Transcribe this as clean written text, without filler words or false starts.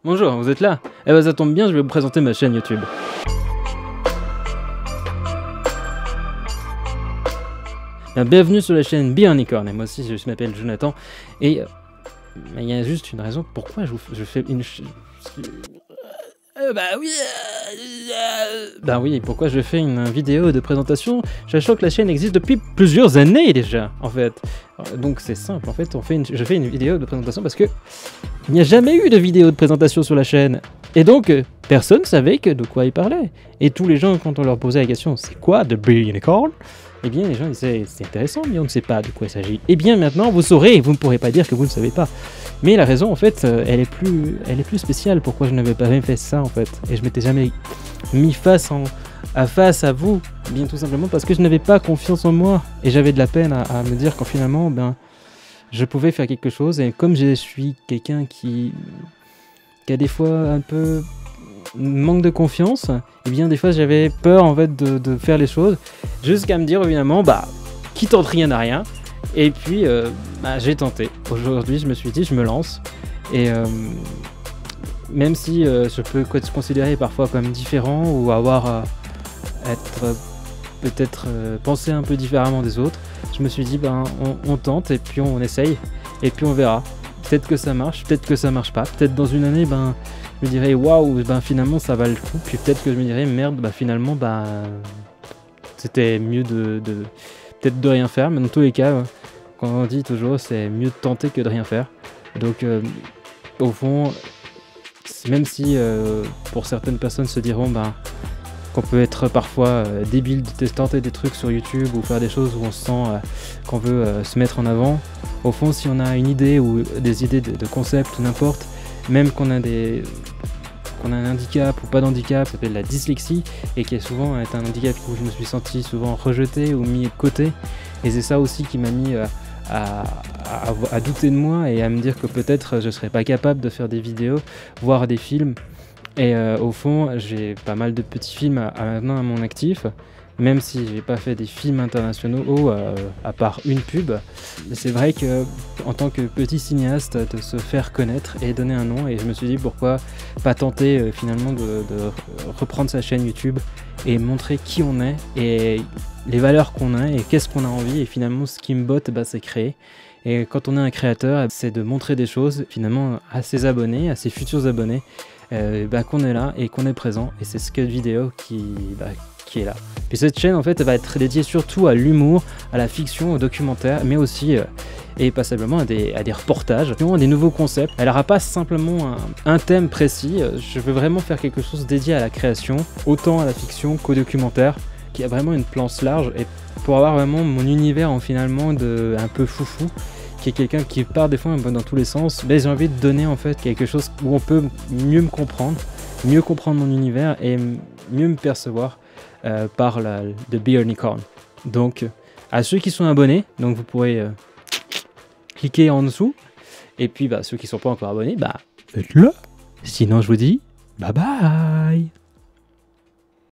Bonjour, vous êtes là? Eh ben ça tombe bien, je vais vous présenter ma chaîne YouTube. Bienvenue sur la chaîne Be Unicorn, et moi aussi je m'appelle Jonathan, et il y a juste une raison pourquoi je fais une... Bah oui, pourquoi je fais une vidéo de présentation, sachant que la chaîne existe depuis plusieurs années déjà, en fait. Donc c'est simple, en fait, je fais une vidéo de présentation parce que il n'y a jamais eu de vidéo de présentation sur la chaîne. Et donc, personne ne savait de quoi il parlait. Et tous les gens, quand on leur posait la question, c'est quoi de Be Unicorn? Eh bien, les gens disaient, c'est intéressant, mais on ne sait pas de quoi il s'agit. Eh bien, maintenant, vous saurez, et vous ne pourrez pas dire que vous ne savez pas. Mais la raison, en fait, elle est plus spéciale. Pourquoi je n'avais pas même fait ça, en fait. Et je m'étais jamais mis face à vous. Bien tout simplement parce que je n'avais pas confiance en moi. Et j'avais de la peine à me dire qu'en finalement, je pouvais faire quelque chose. Et comme je suis quelqu'un qui a des fois un peu manque de confiance, et bien des fois j'avais peur en fait de faire les choses, jusqu'à me dire évidemment qui tente rien n'a rien, et puis j'ai tenté. Aujourd'hui je me suis dit je me lance, et même si je peux être considéré parfois comme différent ou avoir être peut-être penser un peu différemment des autres, je me suis dit on tente et puis on essaye et puis on verra. Peut-être que ça marche, peut-être que ça marche pas. Peut-être dans une année, je me dirais waouh, finalement ça va le coup. Puis peut-être que je me dirais merde, finalement, c'était mieux peut-être de rien faire. Mais dans tous les cas, quand on dit toujours, c'est mieux de tenter que de rien faire. Donc, au fond, même si pour certaines personnes se diront qu'on peut être parfois débile de tenter des trucs sur YouTube ou faire des choses où on se sent qu'on veut se mettre en avant. Au fond, si on a une idée ou des idées de concept ou n'importe, même qu'on a un handicap ou pas d'handicap, ça s'appelle la dyslexie, et qui est souvent un handicap où je me suis senti souvent rejeté ou mis de côté. Et c'est ça aussi qui m'a mis à douter de moi et à me dire que peut-être je serais pas capable de faire des vidéos, voire des films. Et au fond, j'ai pas mal de petits films maintenant à mon actif, même si j'ai pas fait des films internationaux à part une pub. C'est vrai que en tant que petit cinéaste, de se faire connaître et donner un nom, et je me suis dit pourquoi pas tenter finalement de reprendre sa chaîne YouTube et montrer qui on est et les valeurs qu'on a et qu'est-ce qu'on a envie, et finalement ce qui me botte, c'est créer. Et quand on est un créateur, c'est de montrer des choses finalement à ses abonnés, à ses futurs abonnés, qu'on est là et qu'on est présent, et c'est cette vidéo qui est là. Puis cette chaîne en fait elle va être dédiée surtout à l'humour, à la fiction, au documentaire, mais aussi et passablement à des reportages, à des nouveaux concepts. Elle n'aura pas simplement un thème précis, je veux vraiment faire quelque chose dédié à la création, autant à la fiction qu'au documentaire, qui a vraiment une planche large, et pour avoir vraiment mon univers finalement un peu foufou, qui est quelqu'un qui part des fois un peu dans tous les sens, mais j'ai envie de donner en fait quelque chose où on peut mieux me comprendre, mieux comprendre mon univers et mieux me percevoir par de Be Unicorn. Donc à ceux qui sont abonnés, donc vous pourrez cliquer en dessous, et puis ceux qui sont pas encore abonnés, faites-le. Sinon je vous dis bye bye.